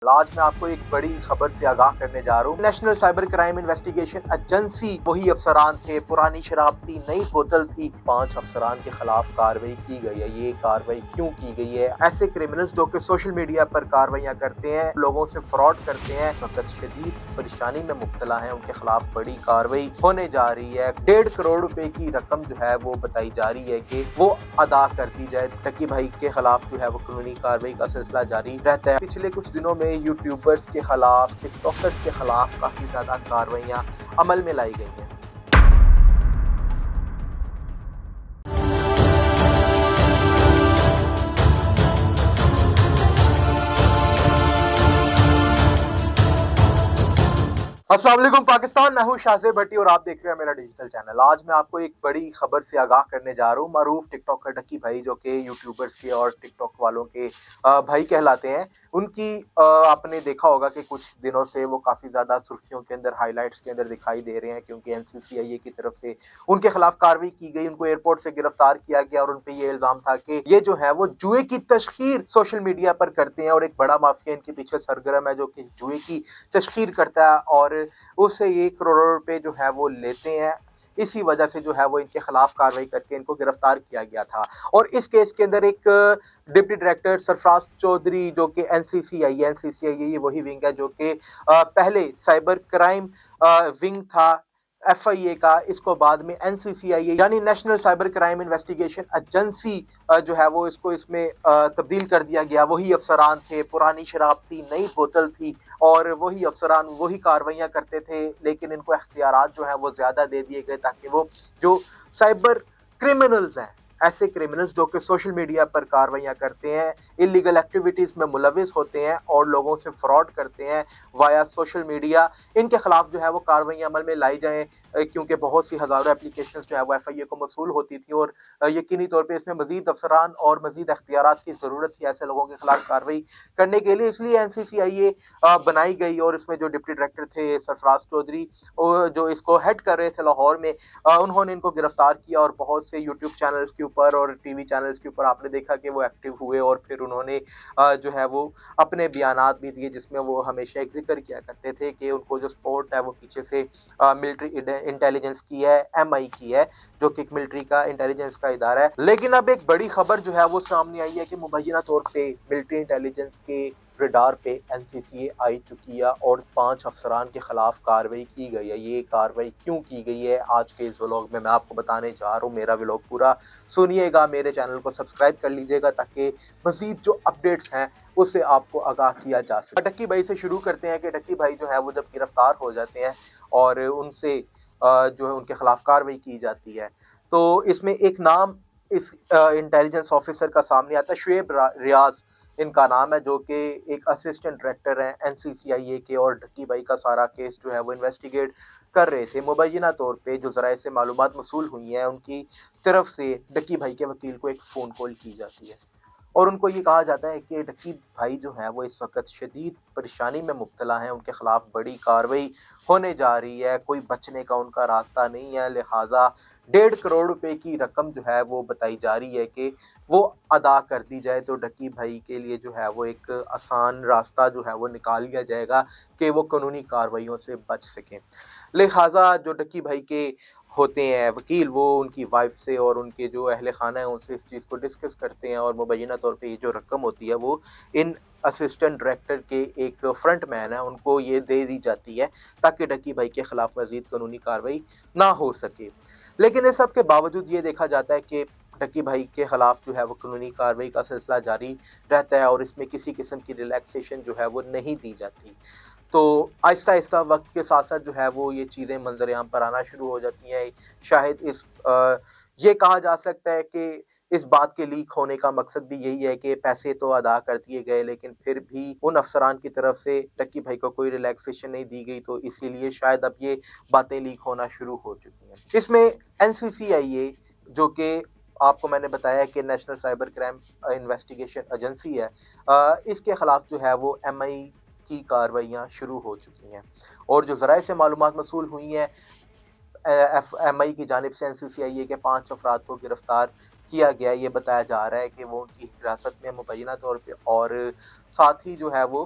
آج میں آپ کو ایک بڑی خبر سے آگاہ کرنے جا رہا ہوں۔ National cyber crime investigation agency وہی افسران تھے، پرانی شراب تھی، نئی بوتل تھی، 5 افسران کے خلاف کارروائی کی گئی ہے۔ یہ کارروائی کیوں کی گئی ہے؟ ایسے کرمنلز جو کہ سوشل میڈیا پر کارروائیاں کرتے ہیں، لوگوں سے فراڈ کرتے ہیں، وقت شدید پریشانی میں مبتلا ہیں، ان کے خلاف بڑی کارروائی ہونے جا رہی ہے۔ 1.5 کروڑ روپے کی رقم جو ہے وہ بتائی جا رہی ہے کہ وہ ادا کر دی جائے۔ ٹکی بھائی کے خلاف جو ہے وہ قانونی کارروائی کا سلسلہ جاری رہتا ہے۔ پچھلے کچھ دنوں میں یوٹیوبرز کے خلاف، ٹک ٹاکرز کے خلاف کافی زیادہ کارروائیاں عمل میں لائی گئی ہیں۔ السلام علیکم پاکستان، میں ہوں شاہزیب بھٹی اور آپ دیکھ رہے ہیں میرا ڈیجیٹل چینل۔ آج میں آپ کو ایک بڑی خبر سے آگاہ کرنے جا رہا ہوں۔ معروف ٹک ٹاکر ٹکی بھائی جو کہ یوٹیوبرز کے اور ٹک ٹاک والوں کے بھائی کہلاتے ہیں، ان کی آپ نے دیکھا ہوگا کہ کچھ دنوں سے وہ کافی زیادہ سرخیوں کے اندر، ہائی لائٹس کے اندر دکھائی دے رہے ہیں، کیونکہ NCCIA کی طرف سے ان کے خلاف کارروائی کی گئی، ان کو ایئرپورٹ سے گرفتار کیا گیا اور ان پہ یہ الزام تھا کہ یہ جو ہے وہ جوئے کی تشہیر سوشل میڈیا پر کرتے ہیں اور ایک بڑا مافیا ان کے پیچھے سرگرم ہے جو کہ جوئے کی تشہیر کرتا ہے اور اس سے 1 کروڑ روپے جو ہے وہ لیتے ہیں۔ اسی وجہ سے جو ہے وہ ان کے خلاف کارروائی کر کے ان کو گرفتار کیا گیا تھا۔ اور اس کیس کے اندر ایک ڈپٹی ڈائریکٹر سرفراز چودھری جو کہ NCCIA یہ وہی ونگ ہے جو کہ پہلے سائبر کرائم ونگ تھا FIA کا، اس کو بعد میں NCCIA یعنی national cyber crime investigation agency جو ہے وہ اس میں تبدیل کر دیا گیا۔ وہی افسران تھے، پرانی شراب تھی، نئی بوتل تھی اور وہی افسران وہی کارروائیاں کرتے تھے، لیکن ان کو اختیارات جو ہیں وہ زیادہ دے دیے گئے تاکہ وہ جو سائبر کرمنلز ہیں، ایسے کرمنلز جو کہ سوشل میڈیا پر کارروائیاں کرتے ہیں، انلیگل ایکٹیویٹیز میں ملوث ہوتے ہیں اور لوگوں سے فراڈ کرتے ہیں وایا سوشل میڈیا، ان کے خلاف جو ہے وہ کارروائیاں عمل میں لائی جائیں، کیونکہ بہت سی ہزاروں اپلیکیشنز جو ہے وہ FIA کو موصول ہوتی تھی اور یقینی طور پہ اس میں مزید افسران اور مزید اختیارات کی ضرورت تھی ایسے لوگوں کے خلاف کارروائی کرنے کے لیے۔ اس لیے NCCIA بنائی گئی اور اس میں جو ڈپٹی ڈائریکٹر تھے سرفراز چودھری جو اس کو ہیڈ کر رہے تھے لاہور میں، انہوں نے ان کو گرفتار کیا اور بہت سے یوٹیوب چینلز کے اوپر اور ٹی وی چینلز کے اوپر آپ نے دیکھا کہ وہ ایکٹیو ہوئے اور پھر انہوں نے جو ہے وہ اپنے بیانات بھی دیے، جس میں وہ ہمیشہ ایک ذکر کیا کرتے تھے کہ ان کو جو سپورٹ ہے وہ پیچھے سے ملٹری انٹیلیجنس کی ہے، MI کی ہے، جو کہ ایک ملٹری کا انٹیلیجنس کا ادارہ ہے۔ لیکن اب ایک بڑی خبر جو ہے وہ سامنے آئی ہے کہ مبینہ طور پہ ملٹری انٹیلیجنس کے ریڈار پہ NCCA آئی چکی ہے اور 5 افسران کے خلاف کارروائی کی گئی ہے۔ یہ کارروائی کیوں کی گئی ہے آج کے اس ولاگ میں آپ کو بتانے جا رہا ہوں۔ میرا ولاگ پورا سنیے گا، میرے چینل کو سبسکرائب کر لیجئے گا تاکہ مزید جو اپڈیٹس ہیں اس سے آپ کو آگاہ کیا جا سکے۔ ٹکی بھائی سے شروع کرتے ہیں کہ ٹکی بھائی جو ہے وہ جب گرفتار ہو جاتے ہیں اور ان سے جو ہے ان کے خلاف کارروائی کی جاتی ہے تو اس میں ایک نام اس انٹیلیجنس آفیسر کا سامنے آتا ہے، شعیب ریاض ان کا نام ہے، جو کہ ایک اسسٹنٹ ڈائریکٹر ہیں NCCIA کے اور ٹکی بھائی کا سارا کیس جو ہے وہ انویسٹیگیٹ کر رہے تھے۔ مبینہ طور پہ جو ذرائع سے معلومات موصول ہوئی ہیں ان کی طرف سے ٹکی بھائی کے وکیل کو ایک فون کال کی جاتی ہے اور ان کو یہ کہا جاتا ہے کہ ٹکی بھائی جو ہیں وہ اس وقت شدید پریشانی میں مبتلا ہیں، ان کے خلاف بڑی کارروائی ہونے جا رہی ہے، کوئی بچنے کا ان کا راستہ نہیں ہے، لہٰذا 1.5 کروڑ روپے کی رقم جو ہے وہ بتائی جا رہی ہے کہ وہ ادا کر دی جائے تو ٹکی بھائی کے لیے جو ہے وہ ایک آسان راستہ جو ہے وہ نکال لیا جائے گا کہ وہ قانونی کارروائیوں سے بچ سکیں۔ لہٰذا جو ٹکی بھائی کے ہوتے ہیں وکیل، وہ ان کی وائف سے اور ان کے جو اہل خانہ ہیں ان سے اس چیز کو ڈسکس کرتے ہیں اور مبینہ طور پہ یہ جو رقم ہوتی ہے وہ ان اسسٹنٹ ڈائریکٹر کے ایک فرنٹ مین ہے ان کو یہ دے دی جاتی ہے تاکہ ٹکی بھائی کے خلاف مزید قانونی کارروائی نہ ہو سکے۔ لیکن اس سب کے باوجود یہ دیکھا جاتا ہے کہ ٹکی بھائی کے خلاف جو ہے وہ قانونی کارروائی کا سلسلہ جاری رہتا ہے اور اس میں کسی قسم کی ریلیکسیشن جو ہے وہ نہیں دی جاتی۔ تو آہستہ آہستہ وقت کے ساتھ ساتھ جو ہے وہ یہ چیزیں منظر عام پر آنا شروع ہو جاتی ہیں۔ شاید یہ کہا جا سکتا ہے کہ اس بات کے لیک ہونے کا مقصد بھی یہی ہے کہ پیسے تو ادا کر دیے گئے لیکن پھر بھی ان افسران کی طرف سے ٹکی بھائی کو کوئی ریلیکسیشن نہیں دی گئی، تو اسی لیے شاید اب یہ باتیں لیک ہونا شروع ہو چکی ہیں۔ اس میں NCCIA جو کہ آپ کو میں نے بتایا کہ national cyber crime investigation agency ہے، اس کے خلاف جو ہے وہ MI کی کارروائیاں شروع ہو چکی ہیں اور جو ذرائع سے معلومات موصول ہوئی ہیں MI کی جانب سے NCCIA کے 5 افراد کو گرفتار کیا گیا۔ یہ بتایا جا رہا ہے کہ وہ ان کی حراست میں مبینہ طور پہ اور ساتھ ہی جو ہے وہ